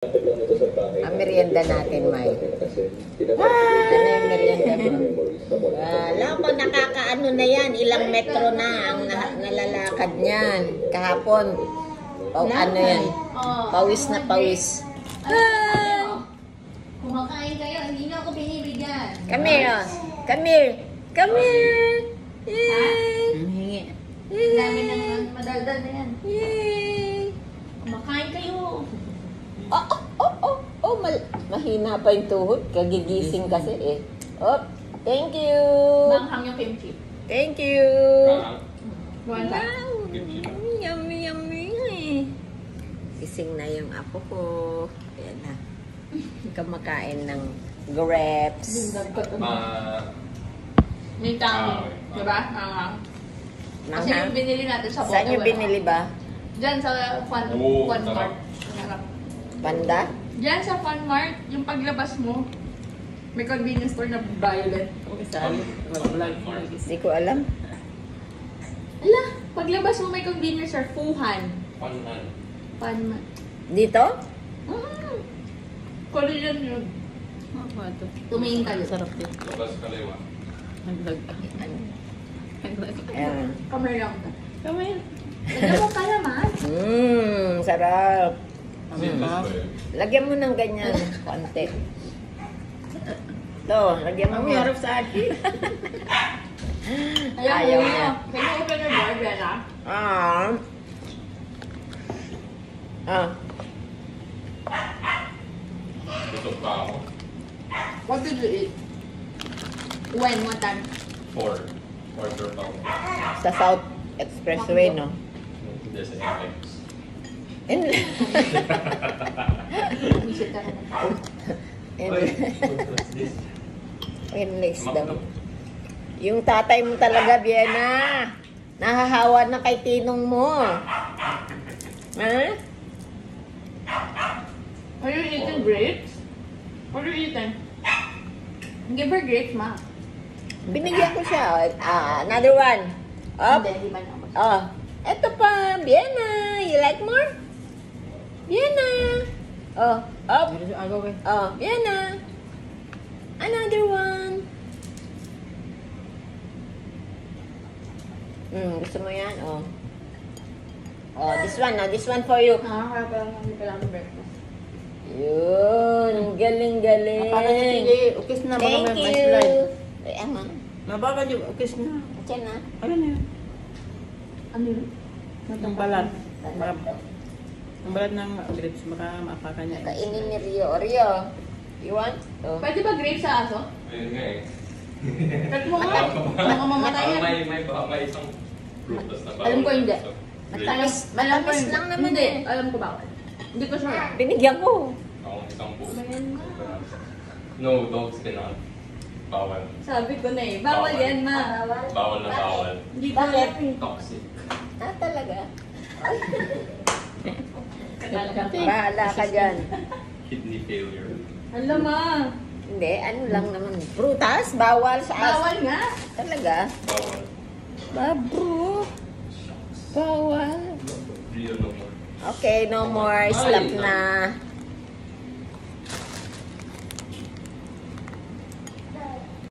Ang merienda natin, May. Ano yung merienda mo? Wala ko, nakakaano na yan. Ilang metro na ang nalalakad niyan. Kahapon. Ano yan? Pawis na pawis. Kumakain kayo, hindi na ako binibigyan. Come here, oh. Come here. Come here. Yay! Hingi. Ang dami ng madaldal na yan. Yay! Kumakain kayo. Mahina pa yung tuhod. Kagigising kasi eh. Oh, thank you. Manghang yung kimchi. Thank you. Wow. Yummy, yummy. Gising na yung apo ko. Ayan na. Kumakain ng grapes. May tangi. Diba? Kasi yung binili natin sa Saan yung binili ba? Diyan sa Fun Mart. Banda? Diyan sa Fun Mart, yung paglabas mo, may convenience store na violet. Hindi ko alam. Ala, paglabas mo may convenience store, Fuhan. Fun Mart. Dito? Korean yun. Tumingin kayo. Sarap yun. Labas kaliwa. Ayan. Kamay lang ka. Kamay. Lagyan mo ka naman. Sarap. Sarap. Lagyan mo ng ganyan. Konti. Ito, lagyan mo. Ang harap sa akin. Ayaw niya. Can you open your door, Bella? Gusto pa ako. What did you eat? When? What time? 4. Order pa ako. Sa South Expressway, no? Hindi sa Apex. Visit ka na. Endless daw. Yung tatay mo talaga, Vienna. Nahahawa na kay tinong mo. Ha? Are you eating grapes? What are you eating? Give her grapes, ma. Binigyan ko siya. Another one. Up. Hindi man ako. Oh. Eto pa. Vienna. You like more? Vienna. Oh. Up. Oh. Vienna. Another one. Gusto mo yan? Oh. Oh, this one. Oh, this one for you. Kaya pala hindi pala ang breakfast. Yun. Galing-galing. Sige, ukis na. Baka Thank may you. slide. Ay, ama. Mabagal yung ukis na. Diyan na. Ano na yun? Ano yun? Ang balat. Ang balat ng grapes. Baka maapakan niya. Kainin ni Rio. Rio, you want? Oh. Pwede ba grapes sa aso? Ayun nga eh. Cut mo nga. Baka mamatay yan. May isang prutas na bawal. Alam ko hindi. Matamis. Matamis lang naman Hindi. eh. Alam ko bawal. Hindi ko sure. Binigyan ko. Ako isang po. Ayan ma. No, dogs cannot. Bawal. Sabi ko na eh. Bawal yan ma. Bawal na bawal. Hindi ko Bakit? alam eh. Toxic. Talaga. Talaga. Bahala ka dyan. Kidney failure. Alam ma. Hindi, ano lang naman. Prutas, bawal sa Bawal nga. Talaga? Bawal. Babro. Bawal. Real no more. Okay, no more. Stop na.